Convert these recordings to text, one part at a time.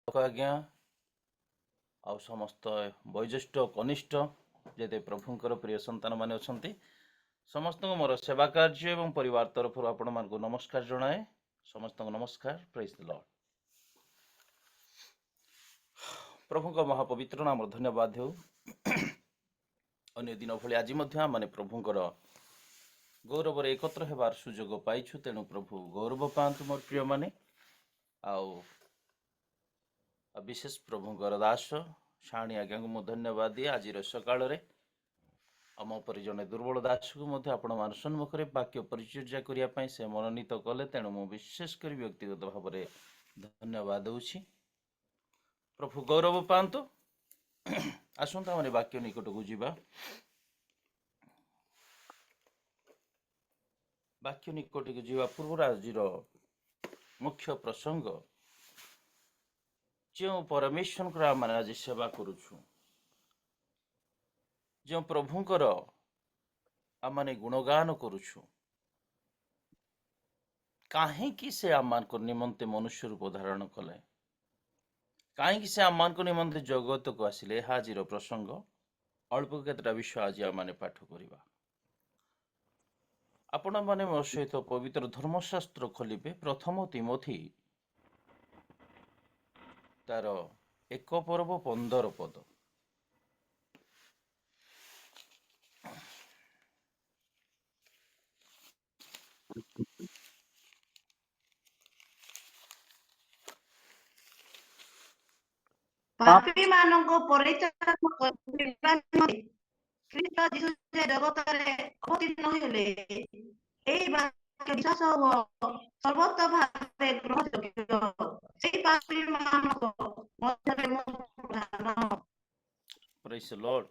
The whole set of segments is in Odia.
ଆଜ୍ଞା ଆଉ ସମସ୍ତ ବୟୋଜ୍ୟେଷ୍ଠ କନିଷ୍ଠ ଯେତେ ପ୍ରଭୁଙ୍କର ପ୍ରିୟ ସନ୍ତାନ ମାନେ ଅଛନ୍ତି ସମସ୍ତଙ୍କୁ ମୋର ସେବା କାର୍ଯ୍ୟ ଏବଂ ପରିବାର ତରଫରୁ ଆପଣମାନଙ୍କୁ ନମସ୍କାର ଜଣାଏ। ସମସ୍ତଙ୍କୁ ନମସ୍କାର। ପ୍ରେଜ୍ ଦି ଲର୍ଡ। ପ୍ରଭୁଙ୍କ ମହାପବିତ୍ର ନାମର ଧନ୍ୟବାଦ ହେଉ। ଅନ୍ୟ ଦିନ ଭଳି ଆଜି ମଧ୍ୟ ଆମମାନେ ପ୍ରଭୁଙ୍କର ଗୌରବରେ ଏକତ୍ର ହେବାର ସୁଯୋଗ ପାଇଛୁ। ତେଣୁ ପ୍ରଭୁ ଗୌରବ ପାଆନ୍ତୁ ମୋର ପ୍ରିୟମାନେ। ଆଉ ବିଶେଷ ପ୍ରଭୁଙ୍କର ଦାସ ଶାଣୀ ଆଜ୍ଞାଙ୍କୁ ମୁଁ ଧନ୍ୟବାଦ ଦିଏ। ଆଜିର ସକାଳରେ ଆମ ଉପରେ ଜଣେ ଦୁର୍ବଳ ଦାସକୁ ମଧ୍ୟ ଆପଣମାନଙ୍କ ସମ୍ମୁଖରେ ବାକ୍ୟ ପରିଚର୍ଯା କରିବା ପାଇଁ ସେ ମନୋନୀତ କଲେ। ତେଣୁ ମୁଁ ବିଶେଷ କରି ବ୍ୟକ୍ତିଗତ ଭାବରେ ଧନ୍ୟବାଦ ଦେଉଛି। ପ୍ରଭୁ ଗୌରବ ପାଆନ୍ତୁ। ଆସନ୍ତୁ ଆମେ ବାକ୍ୟ ନିକଟକୁ ଯିବା। ବାକ୍ୟ ନିକଟକୁ ଯିବା ପୂର୍ବରୁ ଆଜିର ମୁଖ୍ୟ ପ୍ରସଙ୍ଗ, ଯେଉଁ ପରମେଶ୍ୱରଙ୍କର ଆମେ ଆଜି ସେବା କରୁଛୁ, ଯେଉଁ ପ୍ରଭୁଙ୍କର ଆମମାନେ ଗୁଣଗାନ କରୁଛୁ, କାହିଁକି ସେ ଆମମାନଙ୍କ ନିମନ୍ତେ ମନୁଷ୍ୟ ରୂପ ଧାରଣ କଲେ, କାହିଁକି ସେ ଆମମାନଙ୍କ ନିମନ୍ତେ ଜଗତକୁ ଆସିଲେ, ଏହା ଆଜିର ପ୍ରସଙ୍ଗ। ଅଳ୍ପ କେତେଟା ବିଷୟ ଆଜି ଆମମାନେ ପାଠ କରିବା। ଆପଣମାନେ ମୋ ସହିତ ପବିତ୍ର ଧର୍ମଶାସ୍ତ୍ର ଖୋଲିବେ। ପ୍ରଥମ ତିମୋଥୀ ତାର 1 ପର୍ବ 15 ପଦ। ପାପୀ ମାନଙ୍କୁ ପରିତ୍ରାଣ କରିବା ନିମନ୍ତେ ଖ୍ରୀଷ୍ଟ ଯୀଶୁ ଯେ ଜଗତରେ ଅବତୀର୍ଣ୍ଣ ହେଲେ, ଏହି ବାକ୍ୟ ବିଶ୍ୱାସ ଓ ସର୍ବତ ଭାବେ ଗ୍ରହଣଯୋଗ୍ୟ। ସେହି ପାପୀ ମାନଙ୍କ ମଧ୍ୟରେ ମୁଁ ପ୍ରଧାନ। ପ୍ରେଜ୍ ଦି ଲର୍ଡ।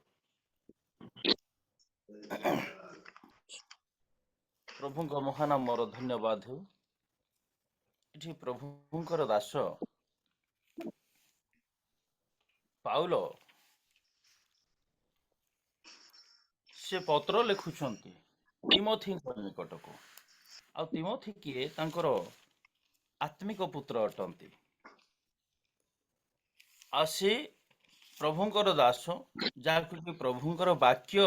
ପ୍ରଭୁଙ୍କ ମହାନାମର ଧନ୍ୟବାଦ ହେଉ। ଏଠି ପ୍ରଭୁଙ୍କର ଦାସ ପାଉଲ ସେ ପତ୍ର ଲେଖୁଛନ୍ତି ତିମୋଥୀଙ୍କ ନିକଟକୁ। ଆଉ ତିମୋଥୀ କିଏ? ତାଙ୍କର ଆତ୍ମିକ ପୁତ୍ର ଅଟନ୍ତି। ଆଉ ସେ ପ୍ରଭୁଙ୍କର ଦାସ, ଯାହାକୁ କି ପ୍ରଭୁଙ୍କର ବାକ୍ୟ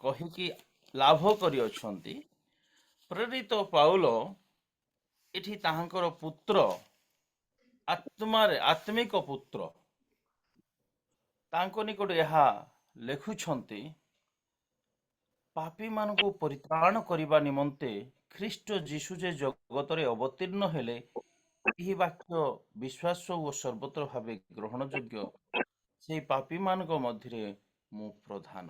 କହିକି ଲାଭ କରିଅଛନ୍ତି। ପ୍ରେରିତ ପାଉଲ ଏଠି ତାହାଙ୍କର ପୁତ୍ର, ଆତ୍ମିକ ପୁତ୍ର, ତାଙ୍କ ନିକଟ ଏହା ଲେଖୁଛନ୍ତି, ପାପୀମାନଙ୍କୁ ପରିତ୍ରାଣ କରିବା ନିମନ୍ତେ ଖ୍ରୀଷ୍ଟ ଯୀଶୁ ଯେ ଜଗତରେ ଅବତୀର୍ଣ୍ଣ ହେଲେ, ଏହି ବାକ୍ୟ ବିଶ୍ୱାସ ଓ ସର୍ବତ୍ର ଭାବେ ଗ୍ରହଣ ଯୋଗ୍ୟ। ସେହି ପାପୀମାନଙ୍କ ମଧ୍ୟରେ ମୁଁ ପ୍ରଧାନ।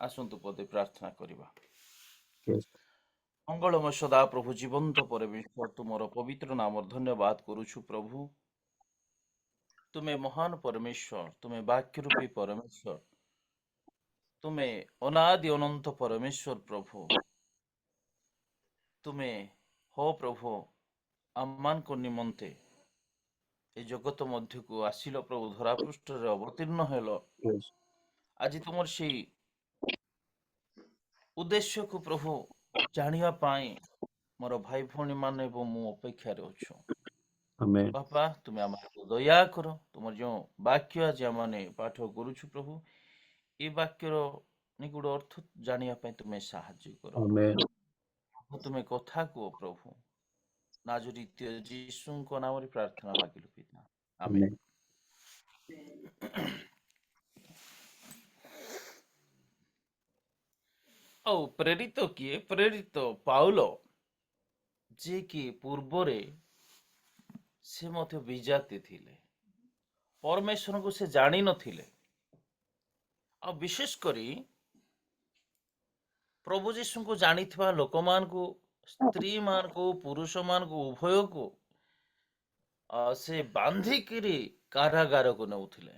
ଆସନ୍ତୁ ପଦେ ପ୍ରାର୍ଥନା କରିବା। ମଙ୍ଗଳମୟ ସଦା ପ୍ରଭୁ ଜୀବନ୍ତ ପରମେଶ୍ୱର, ତୁମର ପବିତ୍ର ନାମର ଧନ୍ୟବାଦ କରୁଛୁ ପ୍ରଭୁ। ତୁମେ ମହାନ ପରମେଶ୍ୱର, ତୁମେ ବାକ୍ୟ ରୂପୀ ପରମେଶ୍ୱର, ତୁମେ ଅନାଦି ଅନନ୍ତ ପରମେଶ୍ୱର ପ୍ରଭୁ। ତୁମେ ହୋ ପ୍ରଭୁ ଆମମାନଙ୍କ ନିମନ୍ତେ ଏ ଜଗତ ମଧ୍ୟକୁ ଆସିଲ ପ୍ରଭୁ, ଧରାପୃଷ୍ଠରେ ଅବତୀର୍ଣ୍ଣ ହେଲ। ଆଜି ତୁମର ସେଇ ଉଦ୍ଦେଶ୍ୟକୁ ପ୍ରଭୁ ଜାଣିବା ପାଇଁ ମୋର ଭାଇ ଭଉଣୀ ମାନେ ଏବଂ ମୁଁ ଅପେକ୍ଷାରେ ଅଛୁ। ବାପା, ତୁମେ ଆମକୁ ଦୟା କର। ତୁମର ଯେଉଁ ବାକ୍ୟ ଆଜି ଆମେ ପାଠ କରୁଛୁ ପ୍ରଭୁ, ଏ ବାକ୍ୟର ନିଗୁଡ ଅର୍ଥ ଜାଣିବା ପାଇଁ ତୁମେ ସାହାଯ୍ୟ କର। ତୁମେ କଥା କୁହ ପ୍ରଭୁ। ନାଜରୀତ ଯୀଶୁଙ୍କ ନାମରେ ପ୍ରାର୍ଥନା ମାଗିଲୁ ପିତା, ଆମେନ୍। ଆଉ ପ୍ରେରିତ କିଏ? ପ୍ରେରିତ ପାଉଲ, ଯିଏକି ପୂର୍ବରେ ସେ ମଧ୍ୟ ବିଜାତି ଥିଲେ, ପରମେଶ୍ୱରଙ୍କୁ ସେ ଜାଣିନଥିଲେ। ଆଉ ବିଶେଷ କରି ପ୍ରଭୁ ଯୀଶୁଙ୍କୁ ଜାଣିଥିବା ଲୋକମାନଙ୍କୁ, ସ୍ତ୍ରୀ ମାନଙ୍କୁ, ପୁରୁଷ ମାନଙ୍କୁ, ଉଭୟକୁ ସେ ବାନ୍ଧିକିରି କାରାଗାରକୁ ନେଉଥିଲେ।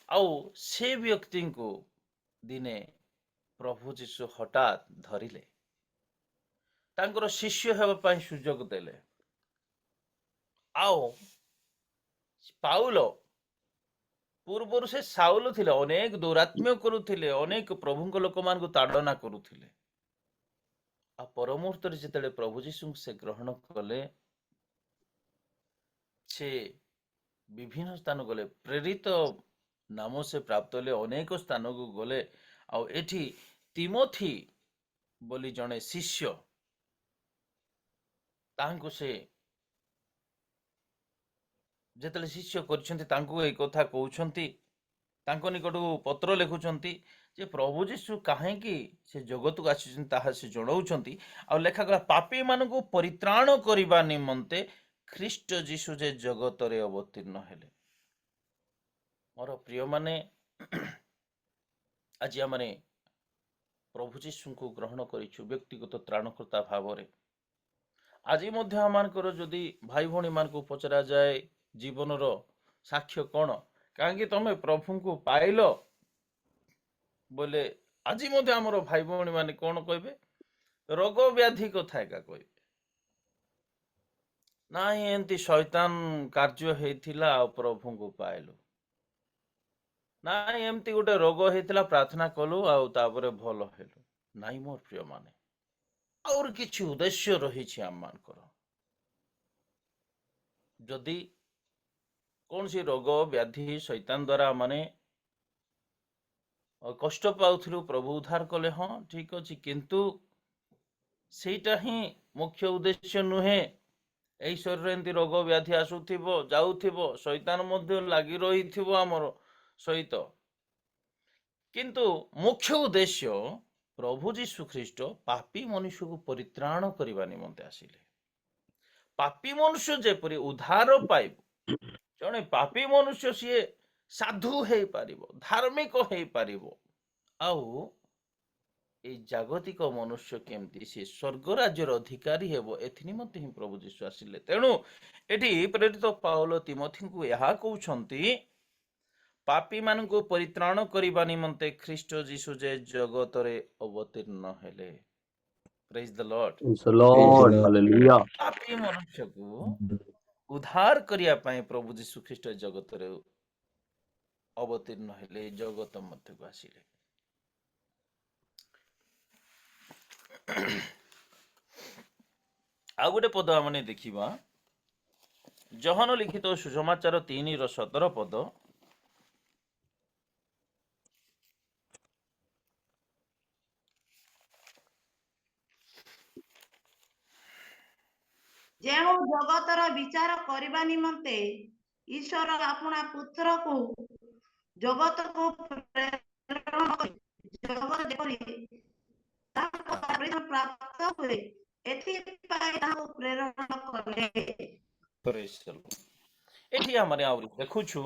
ଆଉ ସେ ବ୍ୟକ୍ତିଙ୍କୁ ଦିନେ ପ୍ରଭୁ ଯୀଶୁ ହଠାତ୍ ଧରିଲେ, ତାଙ୍କର ଶିଷ୍ୟ ହେବା ପାଇଁ ସୁଯୋଗ ଦେଲେ। ଆଉ ପାଉଲ ପୂର୍ବରୁ ସେ ସାଉଲ ଥିଲେ, ଅନେକ ଦୁରାତ୍ମ୍ୟ କରୁଥିଲେ, ଅନେକ ପ୍ରଭୁଙ୍କ ଲୋକମାନଙ୍କୁ ତାଡ଼ନା କରୁଥିଲେ। ଆଉ ପର ମୁହୂର୍ତ୍ତରେ ଯେତେବେଳେ ପ୍ରଭୁ ଯୀଶୁଙ୍କୁ ସେ ଗ୍ରହଣ କଲେ, ସେ ବିଭିନ୍ନ ସ୍ଥାନ ଗଲେ, ପ୍ରେରିତ ନାମ ସେ ପ୍ରାପ୍ତ ହେଲେ, ଅନେକ ସ୍ଥାନକୁ ଗଲେ। ଆଉ ଏଠି ତିମୋଥି ବୋଲି ଜଣେ ଶିଷ୍ୟ, ତାଙ୍କୁ ସେ ଯେତେବେଳେ ଶିଷ୍ୟ କରିଛନ୍ତି ତାଙ୍କୁ ଏଇ କଥା କହୁଛନ୍ତି, ତାଙ୍କ ନିକଟକୁ ପତ୍ର ଲେଖୁଛନ୍ତି ଯେ ପ୍ରଭୁ ଯୀଶୁ କାହିଁକି ସେ ଜଗତକୁ ଆସିଛନ୍ତି ତାହା ସେ ଜଣାଉଛନ୍ତି। ଆଉ ଲେଖାଗଲା ପାପୀ ମାନଙ୍କୁ ପରିତ୍ରାଣ କରିବା ନିମନ୍ତେ ଖ୍ରୀଷ୍ଟ ଯୀଶୁ ଯେ ଜଗତରେ ଅବତୀର୍ଣ୍ଣ ହେଲେ। ମୋର ପ୍ରିୟମାନେ, ଆଜି ଆମେ ପ୍ରଭୁ ଯୀଶୁଙ୍କୁ ଗ୍ରହଣ କରିଛୁ ବ୍ୟକ୍ତିଗତ ତ୍ରାଣକର୍ତ୍ତା ଭାବରେ। ଆଜି ମଧ୍ୟ ଆମମାନଙ୍କର ଯଦି ଭାଇ ଭଉଣୀମାନଙ୍କୁ ପଚରାଯାଏ ଜୀବନର ସାକ୍ଷ୍ୟ କ'ଣ, କାହିଁକି ତମେ ପ୍ରଭୁଙ୍କୁ ପାଇଲ ବୋଲେ, ଆଜି ମଧ୍ୟ ଆମର ଭାଇ ଭଉଣୀ ମାନେ କ'ଣ କହିବେ? ରୋଗ ବ୍ୟାଧି କଥା ଏକା କହିବେ। ନାଇଁ ଏମିତି ଶୈତାନ କାର୍ଯ୍ୟ ହେଇଥିଲା ଆଉ ପ୍ରଭୁଙ୍କୁ ପାଇଲୁ। ନାଇଁ ଏମିତି ଗୋଟେ ରୋଗ ହେଇଥିଲା ପ୍ରାର୍ଥନା କଲୁ ଆଉ ତାପରେ ଭଲ ହେଲୁ। ନାଇଁ ମୋର ପ୍ରିୟମାନେ, ଆହୁରି କିଛି ଉଦ୍ଦେଶ୍ୟ ରହିଛି ଆମମାନଙ୍କର। ଯଦି କୌଣସି ରୋଗ ବ୍ୟାଧି ଶୈତାନ ଦ୍ୱାରା ମାନେ କଷ୍ଟ ପାଉଥିଲୁ, ପ୍ରଭୁ ଉଦ୍ଧାର କଲେ, ହଁ ଠିକ ଅଛି, କିନ୍ତୁ ସେଇଟା ହିଁ ମୁଖ୍ୟ ଉଦ୍ଦେଶ୍ୟ ନୁହେଁ। ଏଇ ଶରୀରରେ ଏମିତି ରୋଗ ବ୍ୟାଧି ଆସୁଥିବ ଯାଉଥିବ, ଶୈତାନ ମଧ୍ୟ ଲାଗି ରହିଥିବ ଆମର ସହିତ, କିନ୍ତୁ ମୁଖ୍ୟ ଉଦ୍ଦେଶ୍ୟ ପ୍ରଭୁ ଯୀଶୁ ଖ୍ରୀଷ୍ଟ ପାପୀ ମନୁଷ୍ୟକୁ ପରିତ୍ରାଣ କରିବା ନିମନ୍ତେ ଆସିଲେ। ପାପୀ ମନୁଷ୍ୟ ଯେପରି ଉଦ୍ଧାର ପାଇବ, ଜଣେ ପାପୀ ମନୁଷ୍ୟ ସିଏ ସାଧୁ ହେଇପାରିବ, ଧାର୍ମିକ ହେଇପାରିବ, ଆଉ ଏଇ ଜାଗତିକ ମନୁଷ୍ୟ କେମିତି ସେ ସ୍ୱର୍ଗ ରାଜ୍ୟର ଅଧିକାରୀ ହେବ, ଏଥି ନିମନ୍ତେ ହିଁ ପ୍ରଭୁ ଯୀଶୁ ଆସିଲେ। ତେଣୁ ଏଠି ପ୍ରେରିତ ପାଉଲ ତିମୋଥିଙ୍କୁ ଏହା କହୁଛନ୍ତି, ପାପୀ ମାନଙ୍କୁ ପରିତ୍ରାଣ କରିବା ନିମନ୍ତେ ଖ୍ରୀଷ୍ଟ ଯୀଶୁ ଯେ ଜଗତରେ ଅବତୀର୍ଣ୍ଣ ହେଲେ। Praise the Lord. Praise the Lord. Hallelujah. ପାପୀ ମନୁଷ୍ୟକୁ ଉଦ୍ଧାର କରିବା ପାଇଁ ପ୍ରଭୁ ଯୀଶୁ ଖ୍ରୀଷ୍ଟ ଜଗତରେ ଅବତୀର୍ଣ୍ଣ ହେଲେ, ଜଗତ ମଧ୍ୟକୁ ଆସିଲେ। ଆଉ ଗୋଟେ ପଦ ଆମେ ଦେଖିବା, ଯୋହନ ଲିଖିତ ସୁସମାଚାର 3:17 ପଦ। ଯେଉଁ ଜଗତର ବିଚାର କରିବା ନିମନ୍ତେ ଈଶ୍ୱର ଆପଣା ପୁତ୍ରକୁ ଜଗତକୁ ପ୍ରେରଣ କରି ଜଗତ ଯେପରି ତାହାଙ୍କ ପରିତ୍ରାଣ ପ୍ରାପ୍ତ ହୁଏ, ଏଥିପାଇଁ ତାହାଙ୍କୁ ପ୍ରେରଣ କଲେ। ଏଠି ଆମେ ଆହୁରି ଦେଖୁଛୁ,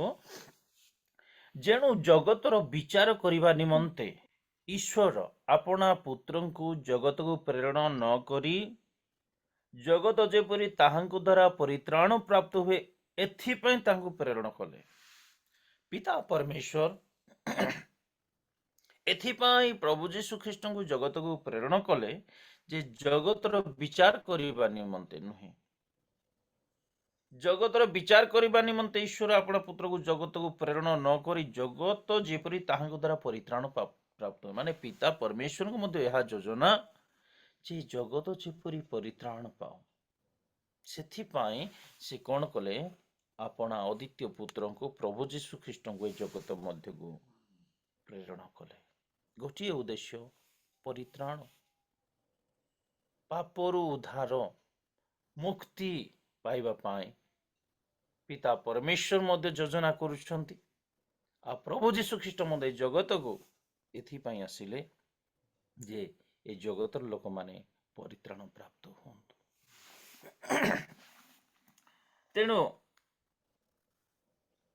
ଯେଣୁ ଜଗତର ବିଚାର କରିବା ନିମନ୍ତେ ଈଶ୍ୱର ଆପଣା ପୁତ୍ରଙ୍କୁ ଜଗତକୁ ପ୍ରେରଣ ନ କରି ଜଗତ ଯେପରି ତାହାଙ୍କ ଦ୍ୱାରା ପରିତ୍ରାଣ ପ୍ରାପ୍ତ ହୁଏ, ଏଥିପାଇଁ ତାଙ୍କୁ ପ୍ରେରଣ କଲେ। ପିତା ପରମେଶ୍ୱର ଏଥିପାଇଁ ପ୍ରଭୁ ଯୀଶୁ ଖ୍ରୀଷ୍ଟଙ୍କୁ ଜଗତକୁ ପ୍ରେରଣ କଲେ ଯେ ଜଗତର ବିଚାର କରିବା ନିମନ୍ତେ ନୁହେଁ। ଜଗତର ବିଚାର କରିବା ନିମନ୍ତେ ଈଶ୍ୱର ଆପଣା ପୁତ୍ରକୁ ଜଗତକୁ ପ୍ରେରଣ ନ କରି ଜଗତ ଯେପରି ତାହାଙ୍କ ଦ୍ୱାରା ପରିତ୍ରାଣ ପ୍ରାପ୍ତ, ମାନେ ପିତା ପରମେଶ୍ୱରଙ୍କୁ ମଧ୍ୟ ଏହା ଯୋଜନା ଯେ ଜଗତ ଯେପରି ପରିତ୍ରାଣ ପାଉ, ସେଥିପାଇଁ ସେ କ'ଣ କଲେ? ଆପଣା ଅଦ୍ୱିତୀୟ ପୁତ୍ରଙ୍କୁ ପ୍ରଭୁ ଯୀଶୁ ଖ୍ରୀଷ୍ଟଙ୍କୁ ଏ ଜଗତ ମଧ୍ୟକୁ ପ୍ରେରଣ କଲେ। ଗୋଟିଏ ଉଦ୍ଦେଶ୍ୟ, ପରିତ୍ରାଣ, ପାପରୁ ଉଦ୍ଧାର, ମୁକ୍ତି ପାଇବା ପାଇଁ ପିତା ପରମେଶ୍ୱର ମଧ୍ୟ ଯୋଜନା କରୁଛନ୍ତି। ଆଉ ପ୍ରଭୁ ଯୀଶୁ ଖ୍ରୀଷ୍ଟ ମଧ୍ୟ ଏ ଜଗତକୁ ଏଥିପାଇଁ ଆସିଲେ ଯେ ଏ ଜଗତର ଲୋକମାନେ ପରିତ୍ରାଣ ପ୍ରାପ୍ତ ହୁଅନ୍ତୁ। ତେଣୁ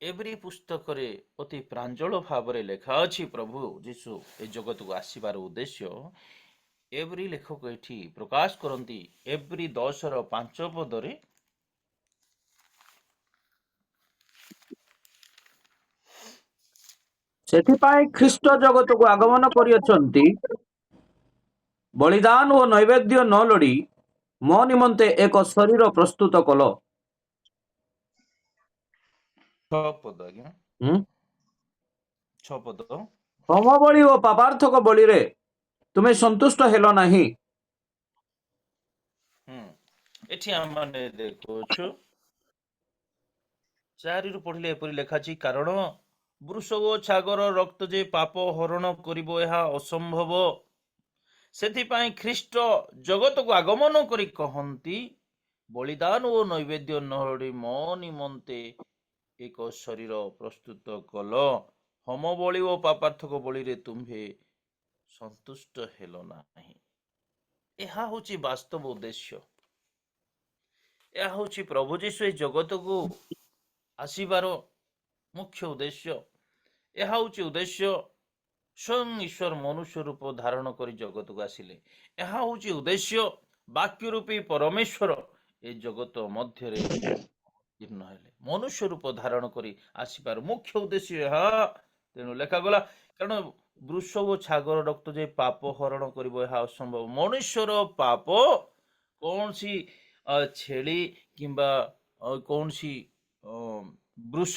ଏଭ୍ରି ପୁସ୍ତକରେ ଅତି ପ୍ରାଞ୍ଜଳ ଭାବରେ ଲେଖା ଅଛି ପ୍ରଭୁ ଯୀଶୁ ଏ ଜଗତକୁ ଆସିବାର ଉଦ୍ଦେଶ୍ୟ। ଏଭ୍ରି ଲେଖକ ଏଠି ପ୍ରକାଶ କରନ୍ତି ଏଭ୍ରି 10:5 ପଦରେ, ସେଥିପାଇଁ ଖ୍ରୀଷ୍ଟ ଜଗତକୁ ଆଗମନ କରିଅଛନ୍ତି, ବଳିଦାନ ଓ ନୈବେଦ୍ୟ ନ ଲୋଡ଼ି ମୋ ନିମନ୍ତେ ଏକ ଶରୀର ପ୍ରସ୍ତୁତ କଲ। 6 ପଦ ଆଜ୍ଞା, 6 ପଦ। ହୋମ ବଳି ଓ ପାପାର୍ଥକ ବଳିରେ ତୁମେ ସନ୍ତୁଷ୍ଟ ହେଲ ନାହିଁ। ଏଠି ଆମେ ଦେଖୁଛୁ 4 ପଢିଲେ ଏପରି ଲେଖାଛି, କାରଣ ବୃଷ ଓ ଛାଗର ରକ୍ତ ଯେ ପାପ ହରଣ କରିବ ଏହା ଅସମ୍ଭବ। ସେଥିପାଇଁ ଖ୍ରୀଷ୍ଟ ଜଗତକୁ ଆଗମନ କରି କହନ୍ତି, ବଳିଦାନ ଓ ନୈବେଦ୍ୟ ନହଳି ମୋ ନିମନ୍ତେ ଏକ ଶରୀର ପ୍ରସ୍ତୁତ କଲ। ହୋମ ବଳି ଓ ପାପାର୍ଥକ ବଳିରେ ତୁମ୍ଭେ ସନ୍ତୁଷ୍ଟ ହେଲ ନାହିଁ। ଏହା ହଉଛି ବାସ୍ତବ ଉଦ୍ଦେଶ୍ୟ। ଏହା ହଉଛି ପ୍ରଭୁ ଯୀଶୁ ଏ ଜଗତକୁ ଆସିବାର ମୁଖ୍ୟ ଉଦ୍ଦେଶ୍ୟ। ଏହା ହଉଛି ଉଦ୍ଦେଶ୍ୟ ସ୍ୱୟଂ ଈଶ୍ୱର ମନୁଷ୍ୟ ରୂପ ଧାରଣ କରି ଜଗତକୁ ଆସିଲେ। ଏହା ହଉଛି ଉଦ୍ଦେଶ୍ୟ ବାକ୍ୟ ରୂପୀ ପରମେଶ୍ୱର ଏ ଜଗତ ମଧ୍ୟରେ ଅବତୀର୍ଣ୍ଣ ହେଲେ। ମନୁଷ୍ୟ ରୂପ ଧାରଣ କରି ଆସିବାର ମୁଖ୍ୟ ଉଦ୍ଦେଶ୍ୟ ଏହା। ତେଣୁ ଲେଖାଗଲା, କାରଣ ବୃଷ ଓ ଛାଗର ରକ୍ତ ଯେ ପାପ ହରଣ କରିବ ଏହା ଅସମ୍ଭବ। ମନୁଷ୍ୟର ପାପ କୌଣସି ଛେଳି କିମ୍ବା କୌଣସି ବୃଷ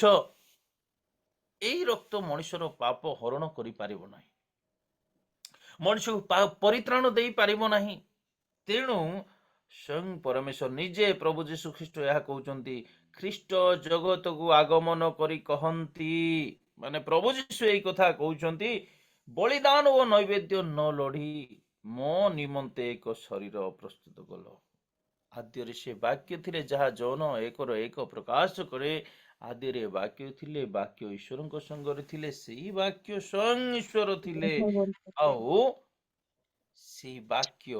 ଏଇ ରକ୍ତ ମଣିଷର ପାପ ହରଣ କରିପାରିବ ନାହିଁ, ମଣିଷକୁ ପରିତ୍ରାଣ ଦେଇପାରିବ ନାହିଁ। ତେଣୁ ସ୍ୱୟଂ ପରମେଶ୍ୱର ନିଜେ ପ୍ରଭୁ ଯୀଶୁ ଖ୍ରୀଷ୍ଟ ଏହା କହୁଛନ୍ତି, ଖ୍ରୀଷ୍ଟ ଜଗତକୁ ଆଗମନ କରି କହନ୍ତି, ମାନେ ପ୍ରଭୁ ଯୀଶୁ ଏଇ କଥା କହୁଛନ୍ତି, ବଳିଦାନ ଓ ନୈବେଦ୍ୟ ନ ଲୋଡ଼ି ମୋ ନିମନ୍ତେ ଏକ ଶରୀର ପ୍ରସ୍ତୁତ କଲ। ଆଦ୍ୟରେ ସେ ବାକ୍ୟ ଥିଲେ, ଯାହା ଯୌନ 1:1 ପ୍ରକାଶ କରେ। ଆଦ୍ୟରେ ବାକ୍ୟ ଥିଲେ, ବାକ୍ୟ ଈଶ୍ୱରଙ୍କ ସଙ୍ଗରେ ଥିଲେ, ସେଇ ବାକ୍ୟ ସ୍ୱୟଂ ଈଶ୍ୱର ଥିଲେ, ଆଉ ସେଇ ବାକ୍ୟ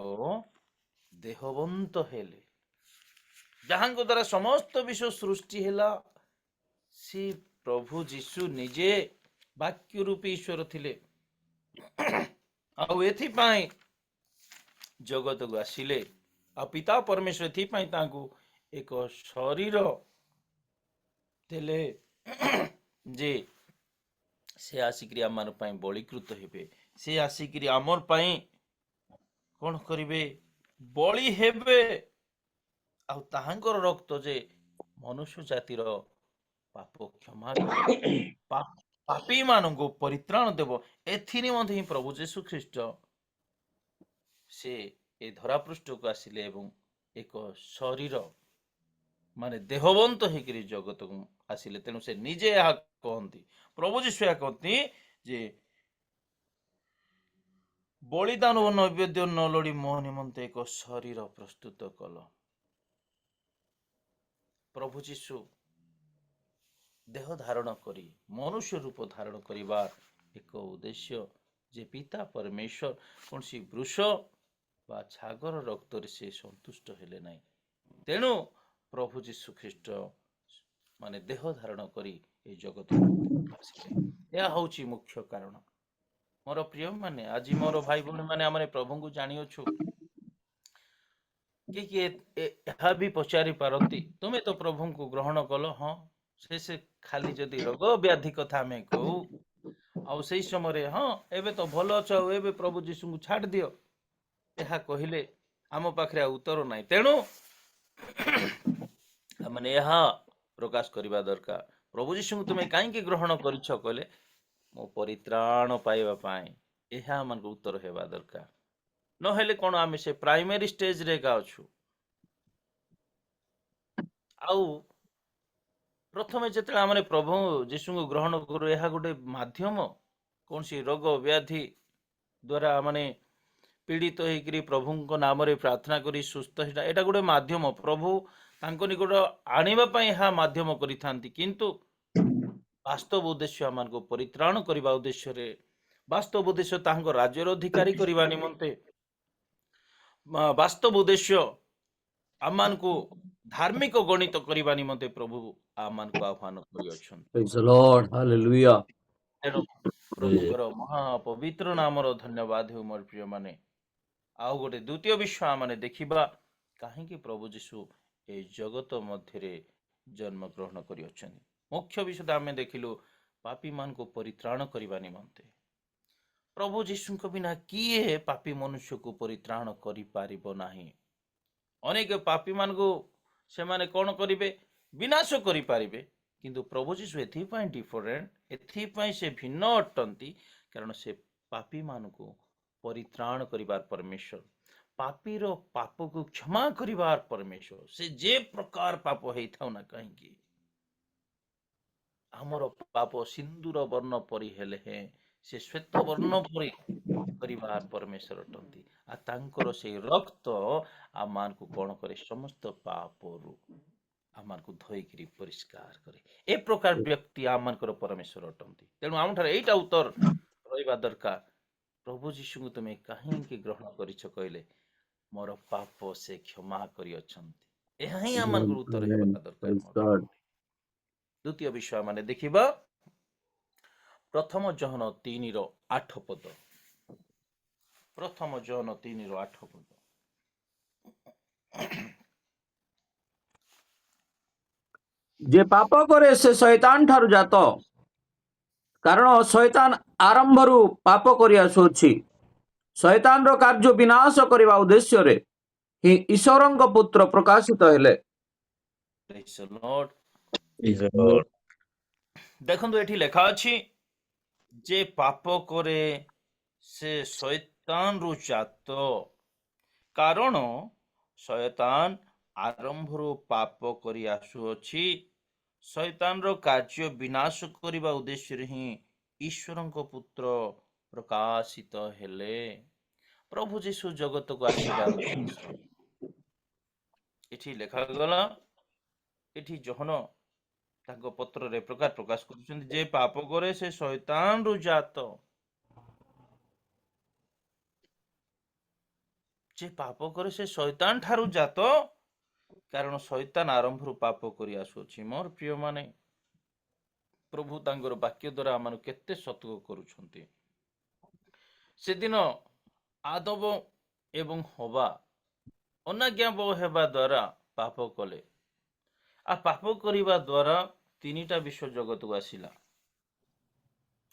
ଦେହବନ୍ତ ହେଲେ। ଯାହାଙ୍କ ଦ୍ୱାରା ସମସ୍ତ ବିଷୟ ସୃଷ୍ଟି ହେଲା, ସେ ପ୍ରଭୁ ଯୀଶୁ ନିଜେ ବାକ୍ୟ ରୂପୀ ଈଶ୍ୱର ଥିଲେ। ଆଉ ଏଥିପାଇଁ ଜଗତକୁ ଆସିଲେ। ଆଉ ପିତା ପରମେଶ୍ୱର ଏଥିପାଇଁ ତାଙ୍କୁ ଏକ ଶରୀର ଦେଲେ ଯେ ସେ ଆସିକିରି ଆମର ପାଇଁ ବଳିକୃତ ହେବେ। ସେ ଆସିକିରି ଆମର ପାଇଁ କଣ କରିବେ? ବଳି ହେବେ। ଆଉ ତାହାଙ୍କର ରକ୍ତ ଯେ ମନୁଷ୍ୟ ଜାତିର ପାପ କ୍ଷମା କରିବ, ପାପୀ ମାନଙ୍କୁ ପରିତ୍ରାଣ ଦେବ। ଏଥି ନିମନ୍ତେ ହିଁ ପ୍ରଭୁ ଯୀଶୁ ଖ୍ରୀଷ୍ଟ ସେ ଏ ଧରାପୃଷ୍ଠକୁ ଆସିଲେ ଏବଂ ଏକ ଶରୀର ମାନେ ଦେହବନ୍ତ ହେଇକିରି ଜଗତକୁ ଆସିଲେ। ତେଣୁ ସେ ନିଜେ ଏହା କହନ୍ତି, ପ୍ରଭୁ ଯୀଶୁ ଏହା କହନ୍ତି ଯେ ବଳିଦାନ ଓ ନୈବେଦ୍ୟ ନ ଲୋଡ଼ି ମୋ ନିମନ୍ତେ ଏକ ଶରୀର ପ୍ରସ୍ତୁତ କଲ। ପ୍ରଭୁ ଯୀଶୁ ଦେହ ଧାରଣ କରି ମନୁଷ୍ୟ ରୂପ ଧାରଣ କରିବା ଏକ ଉଦ୍ଦେଶ୍ୟ ଯେ ପିତା ପରମେଶ୍ୱର କୌଣସି ବୃଷ ବା ଛାଗର ରକ୍ତରେ ସେ ସନ୍ତୁଷ୍ଟ ହେଲେ ନାହିଁ। ତେଣୁ ପ୍ରଭୁ ଯୀଶୁ ଖ୍ରୀଷ୍ଟ ମାନେ ଦେହ ଧାରଣ କରି ଏ ଜଗତକୁ ଆସିଲେ। ଏହା ହଉଛି ମୁଖ୍ୟ କାରଣ। ମୋର ପ୍ରିୟ ମାନେ, ଆଜି ମୋର ଭାଇ ଭଉଣୀ ମାନେ ଆମେ ପ୍ରଭୁଙ୍କୁ ଜାଣିଅଛୁ। କିଏ ଏହା ବି ପଚାରି ପାରନ୍ତି, ତୁମେ ତ ପ୍ରଭୁଙ୍କୁ ଗ୍ରହଣ କଲ। ହଁ, ସେ ଖାଲି ଯଦି ରୋଗ ବ୍ୟାଧି କଥା ଆମେ କହୁ, ଆଉ ସେଇ ସମୟରେ ହଁ ଏବେ ତ ଭଲ ଅଛ, ଆଉ ଏବେ ପ୍ରଭୁ ଯୀଶୁଙ୍କୁ ଛାଡ଼ି ଦିଅ, ଏହା କହିଲେ ଆମ ପାଖରେ ଆଉ ଉତ୍ତର ନାହିଁ। ତେଣୁ ମାନେ ଏହା ପ୍ରକାଶ କରିବା ଦରକାର, ପ୍ରଭୁ ଯୀଶୁଙ୍କୁ ତୁମେ କାହିଁକି ଗ୍ରହଣ କରିଛ କହିଲେ, ମୋ ପରିତ୍ରାଣ ପାଇବା ପାଇଁ। ଏହା ଆମକୁ ଉତ୍ତର ହେବା ଦରକାର। ନହେଲେ କଣ ଆମେ ସେ ପ୍ରାଇମେରୀ ଷ୍ଟେଜରେ ଏକା ଅଛୁ। ଆଉ ପ୍ରଥମେ ଯେତେବେଳେ ଆମେ ପ୍ରଭୁ ଯୀଶୁଙ୍କୁ ଗ୍ରହଣ କରୁ, ଏହା ଗୋଟେ ମାଧ୍ୟମ। କୌଣସି ରୋଗ ବ୍ୟାଧି ଦ୍ୱାରା ମାନେ ପୀଡ଼ିତ ହେଇକରି ପ୍ରଭୁଙ୍କ ନାମରେ ପ୍ରାର୍ଥନା କରି ସୁସ୍ଥ ହେବା, ଏଇଟା ଗୋଟେ ମାଧ୍ୟମ। ପ୍ରଭୁ ତାଙ୍କ ନିକଟ ଆଣିବା ପାଇଁ ଏହା ମାଧ୍ୟମ କରିଥାନ୍ତି। କିନ୍ତୁ ବାସ୍ତବ ଉଦ୍ଦେଶ୍ୟ ଆମମାନଙ୍କୁ ପରିତ୍ରାଣ କରିବା ଉଦ୍ଦେଶ୍ୟରେ, ବାସ୍ତବ ଉଦ୍ଦେଶ୍ୟ ତାଙ୍କ ରାଜ୍ୟର ଅଧିକାରୀ କରିବା ନିମନ୍ତେ, ବାସ୍ତବ ଉଦ୍ଦେଶ୍ୟ ଆମମାନଙ୍କୁ ଧାର୍ମିକ ଗଣିତ କରିବା ନିମନ୍ତେ ପ୍ରଭୁ ଆମମାନଙ୍କୁ ଆହ୍ୱାନ କରିଅଛନ୍ତି। Praise the Lord. Hallelujah. ତେଣୁ ପ୍ରଭୁଙ୍କର ମହାପବିତ୍ର ନାମର ଧନ୍ୟବାଦ ହେଉ। ମୋର ପ୍ରିୟ ମାନେ, ଆଉ ଗୋଟେ ଦ୍ୱିତୀୟ ବିଷୟ ଆମେ ଦେଖିବା, କାହିଁକି ପ୍ରଭୁ ଯୀଶୁ এই ଜଗତ ମଧ୍ୟରେ ଜନ୍ମଗ୍ରହଣ କରିଅଛନ୍ତି। ମୁଖ୍ୟ ବିଷୟ ଆମେ ଦେଖିଲୁ, ପାପୀ ମାନଙ୍କୁ ପରିତ୍ରାଣ କରିବା ନିମନ୍ତେ। ପ୍ରଭୁ ଯୀଶୁଙ୍କ ବିନା କିଏ ପାପୀ ମନୁଷ୍ୟକୁ ପରିତ୍ରାଣ କରିପାରିବ ନାହିଁ। ଅନେକ ପାପୀ ମାନଙ୍କୁ ସେମାନେ କଣ କରିବେ? ବିନାଶ କରିପାରିବେ। କିନ୍ତୁ ପ୍ରଭୁ ଯୀଶୁ ଏଥିପାଇଁ ଡିଫରେଣ୍ଟ, ଏଥିପାଇଁ ସେ ଭିନ୍ନ ଅଟନ୍ତି, କାରଣ ସେ ପାପୀ ମାନଙ୍କୁ ପରିତ୍ରାଣ କରିବାର ପରମେଶ୍ୱର, ପାପୀର ପାପକୁ କ୍ଷମା କରିବାର ପରମେଶ୍ୱର। ସେ ଯେ ପ୍ରକାର ପାପ ହେଇଥାଉ ନା କାହିଁକି, ଆମର ପାପ ସିନ୍ଦୁର ବର୍ଣ୍ଣ ପରି ହେଲେ ହେଁ ସେ ଶ୍ୱେତ ବର୍ଣ୍ଣ ପରି କରିବାର ପରମେଶ୍ୱର ଅଟନ୍ତି। ଆଉ ତାଙ୍କର ସେଇ ରକ୍ତ ଆମମାନଙ୍କୁ କଣ କରେ? ସମସ୍ତ ପାପରୁ ଆମମାନଙ୍କୁ ଧୋଇକିରି ପରିଷ୍କାର କରେ। ଏ ପ୍ରକାର ବ୍ୟକ୍ତି ଆମମାନଙ୍କର ପରମେଶ୍ୱର ଅଟନ୍ତି। ତେଣୁ ଆମଠାରେ ଏଇଟା ଉତ୍ତର ରହିବା ଦରକାର, ପ୍ରଭୁ ଯୀଶୁଙ୍କୁ ତୁମେ କାହିଁକି ଗ୍ରହଣ କରିଛ କହିଲେ? ମୋର ପାପ ସେ କ୍ଷମା କରିଅଛନ୍ତି। ଏହା ହିଁ ଆମମାନଙ୍କର ଉତ୍ତର ହେବା ଦରକାର। Praise God. ଦ୍ୱିତୀୟ ବିଷୟ ମାନେ ଦେଖିବା, ପ୍ରଥମ ଜହନ 3:8 ପଦ। ପ୍ରଥମ ଜହନ 3:8 ପଦ। ଯେ ପାପ କରେ ସେ ଶୈତାନ ଠାରୁ ଜାତ, କାରଣ ଶୈତାନ ଆରମ୍ଭରୁ ପାପ କରି ଆସୁଅଛି। ଶୈତାନର କାର୍ଯ୍ୟ ବିନାଶ କରିବା ଉଦ୍ଦେଶ୍ୟରେ ହିଁ ଈଶ୍ୱରଙ୍କ ପୁତ୍ର ପ୍ରକାଶିତ ହେଲେ। Praise the Lord. Praise the Lord. ଦେଖନ୍ତୁ ଏଠି ଲେଖା ଅଛି ଯେ ପାପ କରେ ସେ ଶୈତାନରୁ ଜାତ, କାରଣ ଶୈତାନ ଆରମ୍ଭରୁ ପାପ କରି ଆସୁଅଛି। ଶୈତାନର କାର୍ଯ୍ୟ ବିନାଶ କରିବା ଉଦ୍ଦେଶ୍ୟରେ ହିଁ ଈଶ୍ୱରଙ୍କ ପୁତ୍ର ପ୍ରକାଶିତ ହେଲେ। ପ୍ରଭୁ ଯୀଶୁ ଜଗତକୁ ଆସିବାର ଉଦ୍ଦେଶ୍ୟ ଏଠି ଲେଖାଗଲା। ଏଠି ଯୋହନ ତାଙ୍କ ପତ୍ରରେ ପ୍ରକାଶ କରୁଛନ୍ତି ଯେ ପାପ କରେ ସେ ଶୈତାନରୁ ଜାତ, ଯେ ପାପ କରେ ସେ ଶୈତାନ ଠାରୁ ଜାତ, କାରଣ ଶୈତାନ ଆରମ୍ଭରୁ ପାପ କରି ଆସୁଅଛି। ମୋର ପ୍ରିୟ ମାନେ, ପ୍ରଭୁ ତାଙ୍କର ବାକ୍ୟ ଦ୍ୱାରା ଆମମାନଙ୍କୁ କେତେ ସତର୍କ କରୁଛନ୍ତି। ସେଦିନ ଆଦମ ଏବଂ ହବା ଅନାଜ୍ଞାବହ ହେବା ଦ୍ୱାରା ପାପ କଲେ। ଆଉ ପାପ କରିବା ଦ୍ୱାରା ତିନିଟା ବିଶ୍ୱ ଜଗତକୁ ଆସିଲା।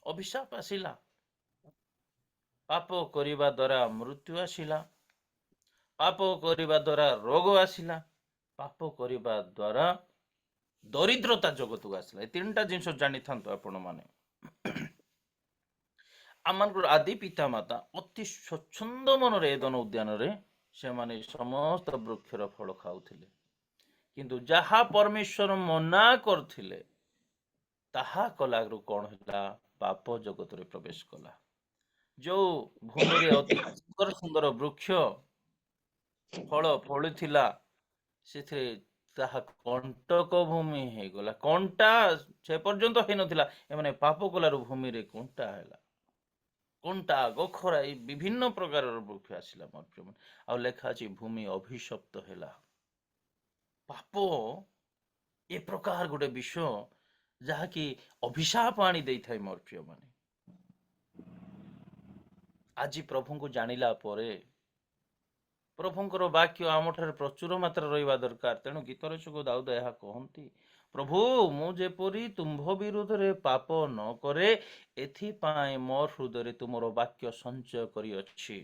ଅଭିଶାପ ଆସିଲା, ପାପ କରିବା ଦ୍ୱାରା ମୃତ୍ୟୁ ଆସିଲା, ପାପ କରିବା ଦ୍ୱାରା ରୋଗ ଆସିଲା, ପାପ କରିବା ଦ୍ୱାରା ଦରିଦ୍ରତା ଜଗତକୁ ଆସିଲା। ଏ ତିନିଟା ଜିନିଷ ଜାଣିଥାନ୍ତୁ ଆପଣ ମାନେ। ଆମମାନଙ୍କର ଆଦି ପିତା ମାତା ଅତି ସ୍ୱଚ୍ଛନ୍ଦ ମନରେ ଏଦନ ଉଦ୍ୟାନରେ ସେମାନେ ସମସ୍ତ ବୃକ୍ଷର ଫଳ ଖାଉଥିଲେ, କିନ୍ତୁ ଯାହା ପରମେଶ୍ୱର ମନା କରିଥିଲେ ତାହା କଲାରୁ କଣ ହେଲା? ପାପ ଜଗତରେ ପ୍ରବେଶ କଲା। ଯୋଉ ଭୂମିରେ ଅତି ସୁନ୍ଦର ସୁନ୍ଦର ବୃକ୍ଷ ଫଳ ଫଳୁଥିଲା, ସେଥିରେ ତାହା କଣ୍ଟକ ଭୂମି ହେଇଗଲା। କଣ୍ଟା ସେ ପର୍ଯ୍ୟନ୍ତ ହେଇନଥିଲା, ଏମାନେ ପାପ କଲାରୁ ଭୂମିରେ କଣ୍ଟା ହେଲା। କଣ୍ଟା, ଗୋଖରା, ଏଇ ବିଭିନ୍ନ ପ୍ରକାରର ବୃକ୍ଷ ଆସିଲା। ଆଉ ଲେଖା ଅଛି ଭୂମି ଅଭିଶପ୍ତ ହେଲା। ପାପ ଏ ପ୍ରକାର ଗୋଟେ ବିଷୟ ଯାହାକି ଅଭିଶାପ ଆଣି ଦେଇଥାଏ। ମୋର ପ୍ରିୟ ମାନେ, ଆଜି ପ୍ରଭୁଙ୍କୁ ଜାଣିଲା ପରେ ପ୍ରଭୁଙ୍କର ବାକ୍ୟ ଆମଠାରେ ପ୍ରଚୁର ମାତ୍ରାରେ ରହିବା ଦରକାର। ତେଣୁ ଗୀତର ସୁଖ ଦାଉଦ ଏହା କହନ୍ତି, ପ୍ରଭୁ ମୁଁ ଯେପରି ତୁମ୍ଭ ବିରୁଦ୍ଧରେ ପାପ ନ କରେ, ଏଥିପାଇଁ ମୋ ହୃଦୟରେ ତୁମର ବାକ୍ୟ ସଞ୍ଚୟ କରିଅଛି।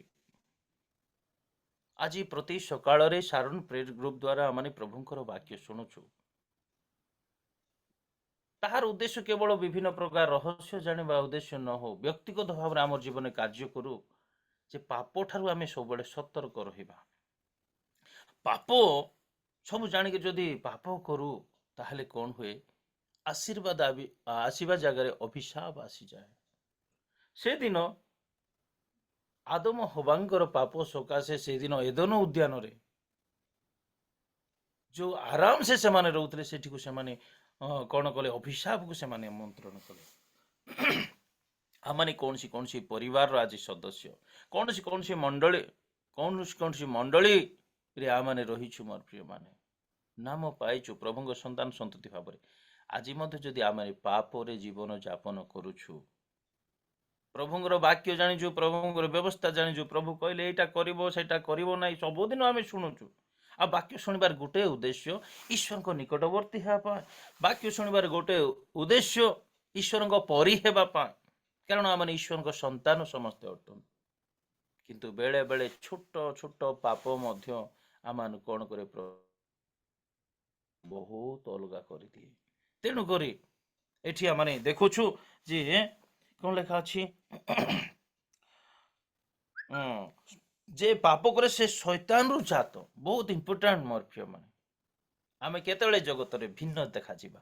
ଆଜି ପ୍ରତି ସକାଳରେ ସାରଣ ପ୍ରେୟର ଗ୍ରୁପ ଦ୍ୱାରା ଆମେ ପ୍ରଭୁଙ୍କର ବାକ୍ୟ ଶୁଣୁଛୁ। ତାହାର ଉଦ୍ଦେଶ୍ୟ କେବଳ ବିଭିନ୍ନ ପ୍ରକାର ରହସ୍ୟ ଜାଣିବା ଉଦ୍ଦେଶ୍ୟ ନ ହଉ, ବ୍ୟକ୍ତିଗତ ଭାବରେ ଆମ ଜୀବନରେ କାର୍ଯ୍ୟ କରୁ ଯେ ପାପ ଠାରୁ ଆମେ ସବୁବେଳେ ସତର୍କ ରହିବା। ପାପ ସବୁ ଜାଣିକି ଯଦି ପାପ କରୁ ତାହେଲେ କଣ ହୁଏ? ଆଶୀର୍ବାଦ ଆସିବା ଜାଗାରେ ଅଭିଶାପ ଆସିଯାଏ। ସେଦିନ ଆଦମ ହବାଙ୍କର ପାପ ସକାଶେ ସେଦିନ ଏଦନ ଉଦ୍ୟାନରେ ଯୋଉ ଆରାମ ସେ ସେମାନେ ରହୁଥିଲେ, ସେଠିକୁ ସେମାନେ କଣ କଲେ? ଅଭିଶାପକୁ ସେମାନେ ଆମନ୍ତ୍ରଣ କଲେ। ଆମମାନେ କୌଣସି ପରିବାରର ଆଜି ସଦସ୍ୟ, କୌଣସି ମଣ୍ଡଳୀରେ ଆମମାନେ ରହିଛୁ। ମୋର ପ୍ରିୟ ମାନେ, ନାମ ପାଇଛୁ ପ୍ରଭୁଙ୍କ ସନ୍ତାନ ସନ୍ତତି ଭାବରେ। ଆଜି ମଧ୍ୟ ଯଦି ଆମେ ପାପରେ ଜୀବନ ଯାପନ କରୁଛୁ, ପ୍ରଭୁଙ୍କର ବାକ୍ୟ ଜାଣିଛୁ, ପ୍ରଭୁଙ୍କର ବ୍ୟବସ୍ଥା ଜାଣିଛୁ, ପ୍ରଭୁ କହିଲେ ଏଇଟା କରିବ ସେଇଟା କରିବ ନାହିଁ, ସବୁଦିନ ଆମେ ଶୁଣୁଛୁ। ଆଉ ବାକ୍ୟ ଶୁଣିବାର ଗୋଟେ ଉଦ୍ଦେଶ୍ୟ ଈଶ୍ୱରଙ୍କ ନିକଟବର୍ତ୍ତୀ ହେବା ପାଇଁ। ବାକ୍ୟ ଶୁଣିବାର ଗୋଟେ ଉଦ୍ଦେଶ୍ୟ ଈଶ୍ୱରଙ୍କ ପରି ହେବା ପାଇଁ, କାରଣ ଆମେ ଈଶ୍ୱରଙ୍କ ସନ୍ତାନ ସମସ୍ତେ ଅଟନ୍ତି। କିନ୍ତୁ ବେଳେ ବେଳେ ଛୋଟ ଛୋଟ ପାପ ମଧ୍ୟ ଆମମାନଙ୍କୁ କଣ କରେ? ବହୁତ ଅଲଗା କରିଦିଏ। ତେଣୁ କରି ଏଠି ଆମେ ଦେଖୁଛୁ ଯେ କଣ ଲେଖା ଅଛି? ଯେ ପାପ କରେ ସେ ଶୈତାନରୁ ଜାତ। ବହୁତ ଇମ୍ପୋର୍ଟାଣ୍ଟ ମୋର ପ୍ରିୟ ମାନେ। ଆମେ କେତେବେଳେ ଜଗତରେ ଭିନ୍ନ ଦେଖାଯିବା,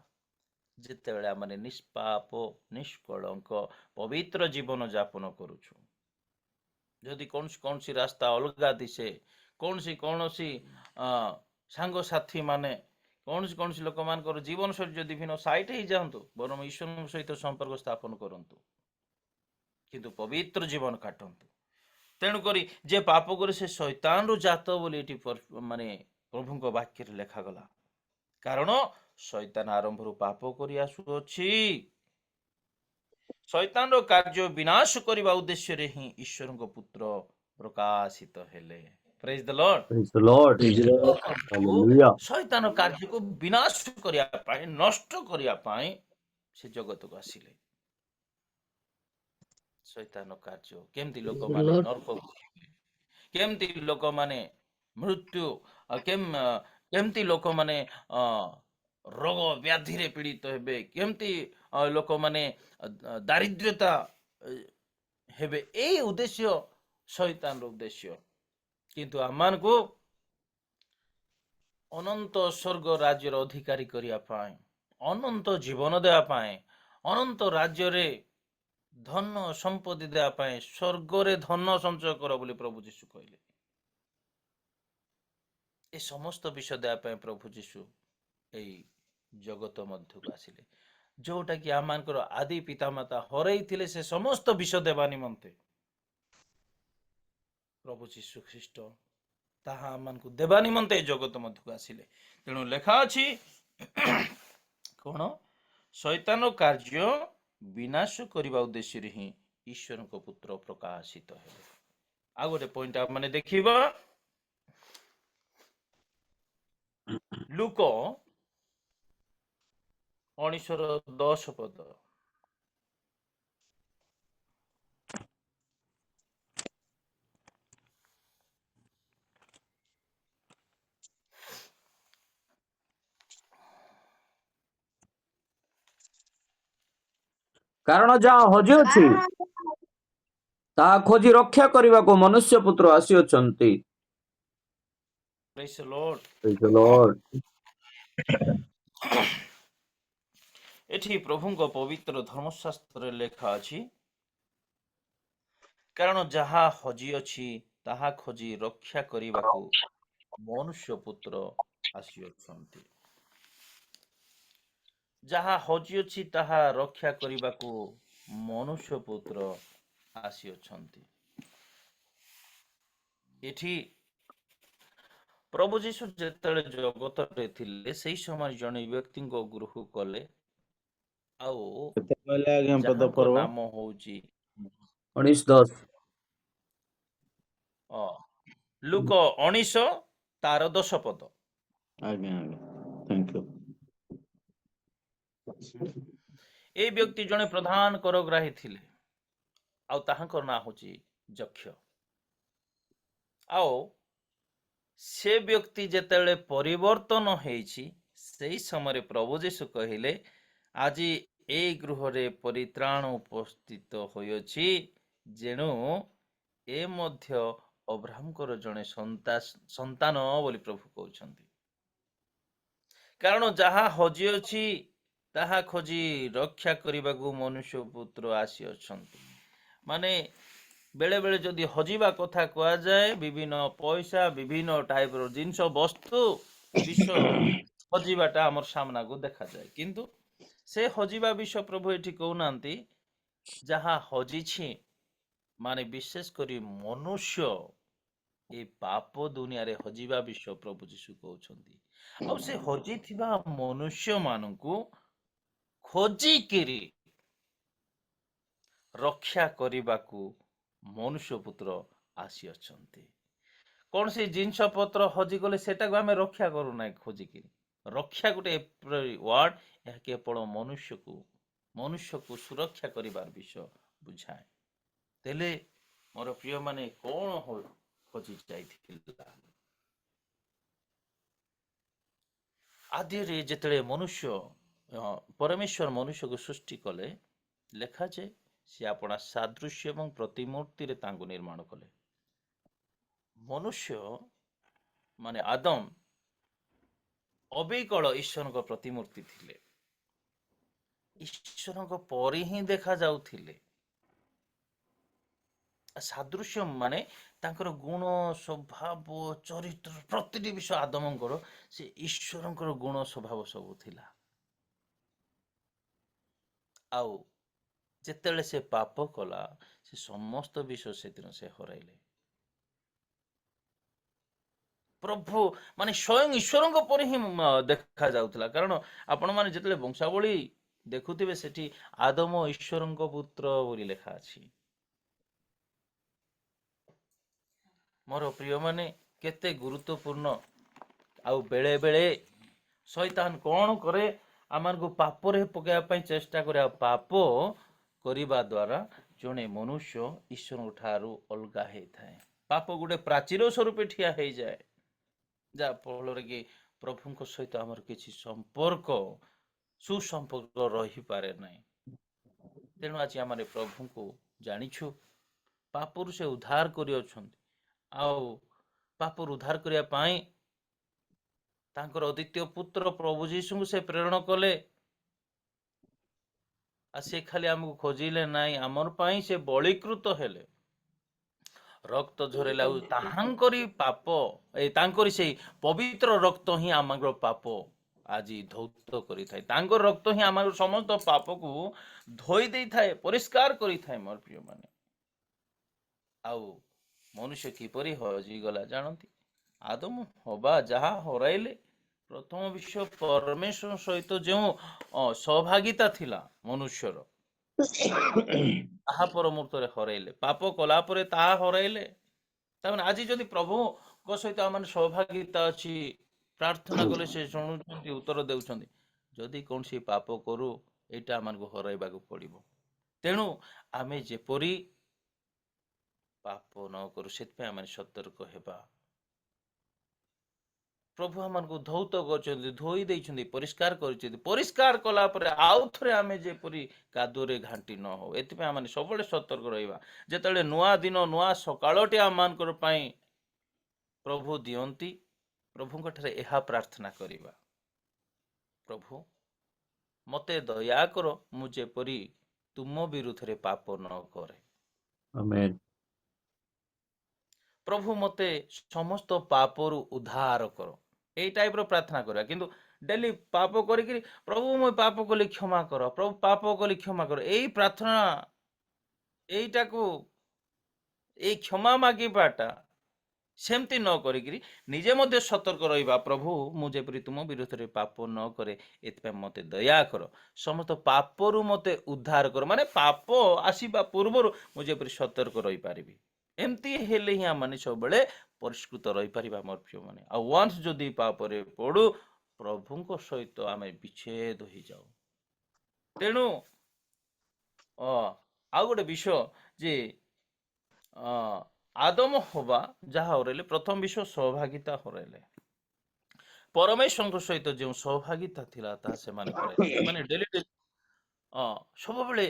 ଯେତେବେଳେ ଆମେ ନିଷ୍ପାପ ନିଷ୍କଳଙ୍କ ପବିତ୍ର ଜୀବନ ଯାପନ କରୁଛୁ। ଯଦି କୌଣସି ରାସ୍ତା ଅଲଗା ଦିଶେ, କୌଣସି ସାଙ୍ଗସାଥୀ ମାନେ କୌଣସି ଲୋକମାନଙ୍କର ଜୀବନଶୈଳୀ ଯଦି ଭିନ୍ନ ସାଇଟ୍ ହେଇଯାଆନ୍ତୁ, ବରଂ ଈଶ୍ୱରଙ୍କ ସହିତ ସମ୍ପର୍କ ସ୍ଥାପନ କରନ୍ତୁ, କିନ୍ତୁ ପବିତ୍ର ଜୀବନ କାଟନ୍ତୁ। ତେଣୁକରି ଯେ ପାପ କରେ ସେ ଶୈତାନରୁ ଜାତ ବୋଲି ଏଠି ମାନେ ପ୍ରଭୁଙ୍କ ବାକ୍ୟରେ ଲେଖାଗଲା। କାରଣ ଶୈତାନ ଆରମ୍ଭରୁ ପାପ କରି ଆସୁଅଛି। ଶୈତାନର କାର୍ଯ୍ୟ ବିନାଶ କରିବା ଉଦ୍ଦେଶ୍ୟରେ ହିଁ ଈଶ୍ୱରଙ୍କ ପୁତ୍ର ପ୍ରକାଶିତ ହେଲେ। Praise the Lord. Praise the Lord. Hallelujah. ଶୈତାନ କାର୍ଯ୍ୟକୁ ବିନାଶ କରିବା ପାଇଁ, ନଷ୍ଟ କରିବା ପାଇଁ ସେ ଜଗତକୁ ଆସିଲେ। ଶୈତାନ କାର୍ଯ୍ୟ କେମିତି ଲୋକମାନେ ନରକକୁ ଯିବେ, କେମିତି ଲୋକମାନେ ମୃତ୍ୟୁ, କେମିତି ଲୋକମାନେ ରୋଗ ବ୍ୟାଧିରେ ପୀଡ଼ିତ ହେବେ, କେମିତି ଲୋକମାନେ ଦାରିଦ୍ର୍ୟତା ହେବେ, ଏଇ ଉଦ୍ଦେଶ୍ୟ ଶୈତାନର ଉଦ୍ଦେଶ୍ୟ। କିନ୍ତୁ ଆମମାନଙ୍କୁ ଅନନ୍ତ ସ୍ୱର୍ଗ ରାଜ୍ୟର ଅଧିକାରୀ କରିବା ପାଇଁ, ଅନନ୍ତ ଜୀବନ ଦେବା ପାଇଁ, ଅନନ୍ତ ରାଜ୍ୟରେ ଧନ ସମ୍ପତ୍ତି ଦେବା ପାଇଁ, ସ୍ୱର୍ଗରେ ଧନ ସଞ୍ଚୟ କର ବୋଲି ପ୍ରଭୁ ଯୀଶୁ କହିଲେ। ଏ ସମସ୍ତ ବିଷୟ ଦେବା ପାଇଁ ପ୍ରଭୁ ଯୀଶୁ ଏଇ ଜଗତ ମଧ୍ୟକୁ ଆସିଲେ। ଯୋଉଟା କି ଆମମାନଙ୍କର ଆଦି ପିତାମାତା ହରେଇଥିଲେ, ସେ ସମସ୍ତ ବିଷୟ ଦେବା ନିମନ୍ତେ ପ୍ରଭୁ ଯୀଶୁ ଖ୍ରୀଷ୍ଟ ତାହା ଆମମାନଙ୍କୁ ଦେବା ନିମନ୍ତେ ଏ ଜଗତ ମଧ୍ୟକୁ ଆସିଲେ। ତେଣୁ ଲେଖା ଅଛି କଣ? ଶୈତାନ କାର୍ଯ୍ୟ ବିନାଶ କରିବା ଉଦ୍ଦେଶ୍ୟରେ ହିଁ ଈଶ୍ୱରଙ୍କ ପୁତ୍ର ପ୍ରକାଶିତ ହେଲେ। ଆଉ ଗୋଟେ ପଏଣ୍ଟ ମାନେ ଦେଖିବା, ଲୁକ 19:10। କାରଣ ଯାହା ହଜିଅଛି ତାହା ଖୋଜି ରକ୍ଷା କରିବାକୁ ମନୁଷ୍ୟ ପୁତ୍ର ଆସିଅଛନ୍ତି। Praise the Lord. Praise the Lord. ଏଠି ପ୍ରଭୁଙ୍କ ପବିତ୍ର ଧର୍ମଶାସ୍ତ୍ରରେ ଲେଖା ଅଛି, କାରଣ ଯାହା ହଜିଅଛି ତାହା ଖୋଜି ରକ୍ଷା କରିବାକୁ ମନୁଷ୍ୟ ପୁତ୍ର ଆସିଅଛନ୍ତି। ଯାହା ହଜିଅଛି ତାହା ରକ୍ଷା କରିବାକୁ ମନୁଷ୍ୟ ପୁତ୍ର ଆସିଅଛନ୍ତି। ଏଠି ପ୍ରଭୁ ଯୀଶୁ ଯେତେବେଳେ ଜଗତରେ ଥିଲେ, ସେଇ ସମୟରେ ଜଣେ ବ୍ୟକ୍ତିଙ୍କ ଗୃହକୁ ଗଲେ, ଆଉ ଯାହାଙ୍କ ନାମ ହଉଛି 19:10 ଲୁକ 19 ତାର 10 ପଦ। ଆଜ୍ଞା ଆଜ୍ଞା, ଥ୍ୟାଙ୍କ ୟୁ। এই ବ୍ୟକ୍ତି ଜଣେ ପ୍ରଧାନ କରଗ୍ରାହୀ ଥିଲେ, ଆଉ ତାହାଙ୍କର ନାଁ ହଉଛି ଯକ୍ଷ। ଆଉ ସେ ବ୍ୟକ୍ତି ଯେତେବେଳେ ପରିବର୍ତ୍ତନ ହେଇଛି, ସେଇ ସମୟରେ ପ୍ରଭୁ ଯୀଶୁ କହିଲେ, ଆଜି এই ଗୃହରେ ପରିତ୍ରାଣ ଉପସ୍ଥିତ ହୋଇଅଛି, ଯେଣୁ ଏ ମଧ୍ୟ ଅବ୍ରାହ୍ମଙ୍କର ଜଣେ ସନ୍ତାନ ବୋଲି ପ୍ରଭୁ କହୁଛନ୍ତି। କାରଣ ଯାହା ହଜିଅଛି ତାହା ଖୋଜି ରକ୍ଷା କରିବାକୁ ମନୁଷ୍ୟ ପୁତ୍ର ଆସିଅଛନ୍ତି। ମାନେ ବେଳେ ବେଳେ ଯଦି ହଜିବା କଥା କୁହାଯାଏ, ବିଭିନ୍ନ ପଇସା, ବିଭିନ୍ନ ଟାଇପର ଜିନିଷ, ବସ୍ତୁ, ବିଷୟ ହଜିବାଟା ଆମର ସାମ୍ନାକୁ ଦେଖାଯାଏ। କିନ୍ତୁ ସେ ହଜିବା ବିଷୟ ପ୍ରଭୁ ଏଠି କହୁନାହାନ୍ତି। ଯାହା ହଜିଛି ମାନେ ବିଶେଷ କରି ମନୁଷ୍ୟ ଏ ପାପ ଦୁନିଆରେ ହଜିବା ବିଷୟ ପ୍ରଭୁ ଯୀଶୁ କହୁଛନ୍ତି। ଆଉ ସେ ହଜିଥିବା ମନୁଷ୍ୟ ମାନଙ୍କୁ ଖୋଜିକିରି ରକ୍ଷା କରିବାକୁ ମନୁଷ୍ୟ ପୁତ୍ର ଆସିଅଛନ୍ତି। କୌଣସି ଜିନିଷ ପତ୍ର ହଜିଗଲେ ସେଟାକୁ ଆମେ ରକ୍ଷା କରୁନାହିଁ ଖୋଜିକିରି। ରକ୍ଷା ଗୋଟେ ୱାର୍ଡ, ଏହା କେବଳ ମନୁଷ୍ୟକୁ ସୁରକ୍ଷା କରିବାର ବିଷୟ ବୁଝାଏ। ତେଲେ ମୋର ପ୍ରିୟମାନେ, କଣ ହଜି ଯାଇଥିଲା? ଆଦିରେ ଯେତେବେଳେ ପରମେଶ୍ୱର ମନୁଷ୍ୟକୁ ସୃଷ୍ଟି କଲେ, ଲେଖାଯାଏ ସେ ଆପଣା ସାଦୃଶ୍ୟ ଏବଂ ପ୍ରତିମୂର୍ତ୍ତିରେ ତାଙ୍କୁ ନିର୍ମାଣ କଲେ। ମନୁଷ୍ୟ ମାନେ ଆଦମ ଅବିକଳ ଈଶ୍ୱରଙ୍କ ପ୍ରତିମୂର୍ତ୍ତି ଥିଲେ। ଈଶ୍ୱରଙ୍କ ପରି ହିଁ ଦେଖା ଯାଉଥିଲେ। ସାଦୃଶ୍ୟ ମାନେ ତାଙ୍କର ଗୁଣ, ସ୍ୱଭାବ, ଚରିତ୍ର ପ୍ରତିଟି ବିଷୟ ଆଦମଙ୍କର ସେ ଈଶ୍ୱରଙ୍କର ଗୁଣ ସ୍ୱଭାବ ସବୁ ଥିଲା। ଆଉ ଯେତେବେଳେ ସେ ପାପ କଲା, ସେ ସମସ୍ତ ବିଷୟ ସେଦିନ ସେ ହରାଇଲେ। ପ୍ରଭୁ ମାନେ ସ୍ୱୟଂ ଈଶ୍ୱରଙ୍କ ପରି ହିଁ ଦେଖା ଯାଉଥିଲା। କାରଣ ଆପଣମାନେ ଯେତେବେଳେ ବଂଶାବଳୀ ଦେଖୁଥିବେ, ସେଠି ଆଦମ ଈଶ୍ୱରଙ୍କ ପୁତ୍ର ବୋଲି ଲେଖା ଅଛି। ମୋର ପ୍ରିୟମାନେ, କେତେ ଗୁରୁତ୍ୱପୂର୍ଣ୍ଣ। ଆଉ ବେଳେ ବେଳେ ଶୈତାନ କଣ କରେ, ଆମକୁ ପାପରେ ପକାଇବା ପାଇଁ ଚେଷ୍ଟା କରେ। ଆଉ ପାପ କରିବା ଦ୍ୱାରା ଜଣେ ମନୁଷ୍ୟ ଈଶ୍ୱରଙ୍କ ଠାରୁ ଅଲଗା ହେଇଥାଏ। ପାପ ଗୋଟେ ପ୍ରାଚୀର ସ୍ୱରୂପେ ଠିଆ ହେଇଯାଏ, ଯାହା ଫଳରେ କି ପ୍ରଭୁଙ୍କ ସହିତ ଆମର କିଛି ସୁସମ୍ପର୍କ ରହିପାରେ ନାହିଁ। ତେଣୁ ଆଜି ଆମେ ପ୍ରଭୁଙ୍କୁ ଜାଣିଛୁ, ପାପରୁ ସେ ଉଦ୍ଧାର କରିଅଛନ୍ତି। ଆଉ ପାପରୁ ଉଦ୍ଧାର କରିବା ପାଇଁ ତାଙ୍କର ଅଦ୍ୱିତୀୟ ପୁତ୍ର ପ୍ରଭୁ ଯୀଶୁଙ୍କୁ ସେ ପ୍ରେରଣ କଲେ। ଆଉ ସେ ଖାଲି ଆମକୁ ଖୋଜିଲେ ନାହିଁ, ଆମର ପାଇଁ ସେ ବଳୀକୃତ ହେଲେ, ରକ୍ତ ଝରେଇଲେ। ଆଉ ତାହାଙ୍କରି ପାପ, ତାଙ୍କରି ସେଇ ପବିତ୍ର ରକ୍ତ ହିଁ ଆମର ପାପ ଆଜି ଧୌତ କରିଥାଏ। ତାଙ୍କ ରକ୍ତ ହିଁ ଆମର ସମସ୍ତ ପାପକୁ ଧୋଇ ଦେଇଥାଏ, ପରିଷ୍କାର କରିଥାଏ। ମୋର ପ୍ରିୟମାନେ, ଆଉ ମନୁଷ୍ୟ କିପରି ହଜିଗଲା ଜାଣନ୍ତି? ଆଦମ ହବା ଯାହା ହରାଇଲେ, ପ୍ରଥମ ବିଷୟ ପରମେଶ୍ୱର ସହିତ ଯେଉଁ ସହଭାଗିତା ଥିଲା ମନୁଷ୍ୟର, ତାହା ପର ମୁହୂର୍ତ୍ତରେ ହରାଇଲେ। ପାପ କଲା ପରେ ତାହା ହରାଇଲେ। ତାମାନେ ଆଜି ଯଦି ପ୍ରଭୁଙ୍କ ସହିତ ଆମର ସୌଭାଗ୍ୟତା ଅଛି, ପ୍ରାର୍ଥନା କଲେ ସେ ଶୁଣୁଛନ୍ତି, ଉତ୍ତର ଦେଉଛନ୍ତି। ଯଦି କୌଣସି ପାପ କରୁ, ଏଇଟା ଆମକୁ ହରାଇବାକୁ ପଡ଼ିବ। ତେଣୁ ଆମେ ଯେପରି ପାପ ନ କରୁ, ସେଥିପାଇଁ ଆମେ ସତର୍କ ହେବା। ପ୍ରଭୁ ଆମକୁ ଧୌତ କରିଛନ୍ତି, ଧୋଇ ଦେଇଛନ୍ତି, ପରିଷ୍କାର କରିଛନ୍ତି। ପରିଷ୍କାର କଲା ପରେ ଆଉ ଥରେ ଆମେ ଯେପରି କାଦୁଅରେ ଘାଣ୍ଟି ନ ହଉ, ଏଥିପାଇଁ ଆମେ ସବୁବେଳେ ସତର୍କ ରହିବା। ଯେତେବେଳେ ନୂଆ ଦିନ, ନୂଆ ସକାଳଟି ଆମମାନଙ୍କର ପାଇଁ ପ୍ରଭୁ ଦିଅନ୍ତି, ପ୍ରଭୁଙ୍କ ଠାରେ ଏହା ପ୍ରାର୍ଥନା କରିବା, ପ୍ରଭୁ ମୋତେ ଦୟା କର, ମୁଁ ଯେପରି ତୁମ ବିରୁଦ୍ଧରେ ପାପ ନ କରେ। ଆମେନ୍। ପ୍ରଭୁ ମୋତେ ସମସ୍ତ ପାପରୁ ଉଦ୍ଧାର କର। ଏଇ ଟାଇପର ପ୍ରାର୍ଥନା କରିବା। କିନ୍ତୁ ଡେଲି ପାପ କରିକିରି ପ୍ରଭୁ ମୁଁ ପାପ କଲି କ୍ଷମା କର, ପ୍ରଭୁ ପାପ କଲି କ୍ଷମା କର, ଏଇ ପ୍ରାର୍ଥନା, ଏଇଟାକୁ ଏଇ କ୍ଷମା ମାଗିବାଟା ସେମିତି ନ କରିକିରି ନିଜେ ମଧ୍ୟ ସତର୍କ ରହିବା। ପ୍ରଭୁ ମୁଁ ଯେପରି ତୁମ ବିରୁଦ୍ଧରେ ପାପ ନ କରେ, ଏଥିପାଇଁ ମୋତେ ଦୟା କର। ସମସ୍ତ ପାପରୁ ମୋତେ ଉଦ୍ଧାର କର, ମାନେ ପାପ ଆସିବା ପୂର୍ବରୁ ମୁଁ ଯେପରି ସତର୍କ ରହିପାରିବି। ଏମିତି ହେଲେ ହିଁ ଆମେ ସବୁବେଳେ ପରିଷ୍କୃତ ରହିପାରିବା ମୋର ପ୍ରିୟମାନେ। ଆଉ ୱାନ୍ସ ଯଦି ପାପରେ ପଡ଼ୁ, ପ୍ରଭୁଙ୍କ ସହିତ ଆମେ ବିଚ୍ଛେଦ ହେଇଯାଉ। ତେଣୁ ଆଉ ଗୋଟେ ବିଷୟ ଯେ ଆଦମ ହବା ଯାହା ହରାଇଲେ, ପ୍ରଥମ ବିଷୟ ସହଭାଗିତା ହରାଇଲେ। ପରମେଶ୍ୱରଙ୍କ ସହିତ ଯେଉଁ ସହଭାଗିତା ଥିଲା, ତାହା ସେମାନେ ହରାଇଲେ। ସେମାନେ ଡେଲି ସବୁବେଳେ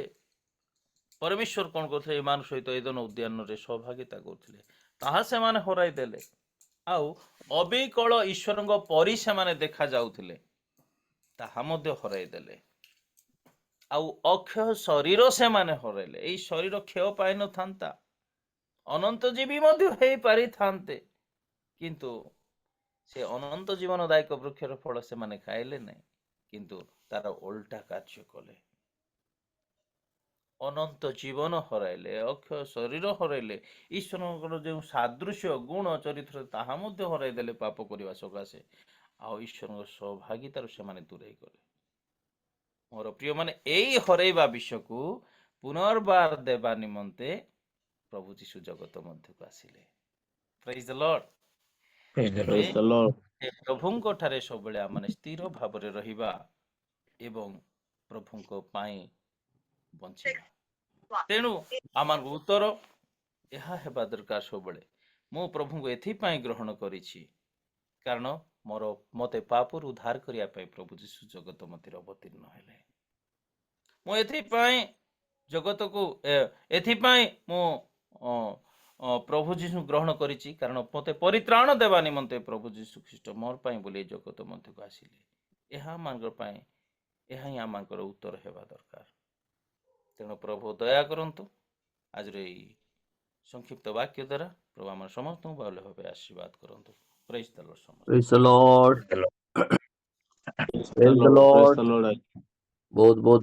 ପରମେଶ୍ୱର କଣ କରୁଥିଲେ, ଏମାନଙ୍କ ସହିତ ଏଦନ ଉଦ୍ୟାନରେ ସହଭାଗିତା କରୁଥିଲେ, ତାହା ସେମାନେ ହରାଇ ଦେଲେ। ଆଉ ଅବିକଳ ଈଶ୍ୱରଙ୍କ ପରି ସେମାନେ ଦେଖା ଯାଉଥିଲେ, ତାହା ମଧ୍ୟ ହରାଇ ଦେଲେ। ଆଉ ଅକ୍ଷୟ ଶରୀର ସେମାନେ ହରାଇଲେ। ଏଇ ଶରୀର କ୍ଷୟ ପାଇନଥାନ୍ତା, ଅନନ୍ତ ଜୀବୀ ମଧ୍ୟ ହେଇପାରିଥାନ୍ତେ, କିନ୍ତୁ ସେ ଅନନ୍ତ ଜୀବନଦାୟକ ବୃକ୍ଷର ଫଳ ସେମାନେ ଖାଇଲେ ନାହିଁ, କିନ୍ତୁ ତାର ଓଲଟା କାର୍ଯ୍ୟ କଲେ। ଅନନ୍ତ ଜୀବନ ହରାଇଲେ, ଅକ୍ଷୟ ଶରୀର ହରାଇଲେ, ଈଶ୍ୱରଙ୍କର ଯେଉଁ ସାଦୃଶ୍ୟ, ଗୁଣ, ଚରିତ୍ର, ତାହା ମଧ୍ୟ ହରାଇ ଦେଲେ ପାପ କରିବା ସକାଶେ। ଆଉ ଈଶ୍ୱରଙ୍କ ସହଭାଗିତାରୁ ସେମାନେ ଦୂରେଇ ଗଲେ। ମୋର ପ୍ରିୟମାନେ, ଏଇ ହରାଇବା ବିଷୟକୁ ପୁନର୍ବାର ଦେବା ନିମନ୍ତେ ପ୍ରଭୁ ଯୀଶୁ ଜଗତ ମଧ୍ୟକୁ ଆସିଲେ। ପ୍ରେଜ୍ ଦ ଲର୍ଡ। ଆମେ ପ୍ରଭୁଙ୍କ ଠାରେ ସବୁବେଳେ ଆମେ ସ୍ଥିର ଭାବରେ ରହିବା ଏବଂ ପ୍ରଭୁଙ୍କ ପାଇଁ ବଞ୍ଚିବା। ତେଣୁ ଆମର ଉତ୍ତର ଏହା ହେବା ଦରକାର ସବୁବେଳେ, ମୁଁ ପ୍ରଭୁଙ୍କୁ ଏଥିପାଇଁ ଗ୍ରହଣ କରିଛି, କାରଣ ମୋତେ ପାପରୁ ଉଦ୍ଧାର କରିବା ପାଇଁ ପ୍ରଭୁ ଯୀଶୁ ଜଗତ ମଧ୍ୟରେ ଅବତୀର୍ଣ୍ଣ ହେଲେ। ମୁଁ ଏଥିପାଇଁ ଜଗତକୁ ଏଥିପାଇଁ ମୁଁ ପ୍ରଭୁ ଯୀଶୁ ଗ୍ରହଣ କରିଛି, କାରଣ ମୋତେ ପରିତ୍ରାଣ ଦେବା ନିମନ୍ତେ ପ୍ରଭୁ ଯୀଶୁ ଖ୍ରୀଷ୍ଟ ମୋର ପାଇଁ ବୋଲି ଜଗତ ମଧ୍ୟକୁ ଆସିଲେ। ଏହା ମାନଙ୍କ ପାଇଁ ଏହା ହିଁ ଆମଙ୍କର ଉତ୍ତର ହେବା ଦରକାର। ତେଣୁ ପ୍ରଭୁ ଦୟା କରନ୍ତୁ। ଆଜିର ଏଇ ସଂକ୍ଷିପ୍ତ ବାକ୍ୟ ଦ୍ୱାରା ପ୍ରଭୁ ଆମର ସମସ୍ତଙ୍କୁ ଭଲ ଭାବେ ଆଶୀର୍ବାଦ କରନ୍ତୁ। ପ୍ରେଜ୍ ଦ ଲର୍ଡ ସମସ୍ତ। Praise the Lord. Praise the Praise the Lord. Praise Lord. the Lord. ବହୁତ ବହୁତ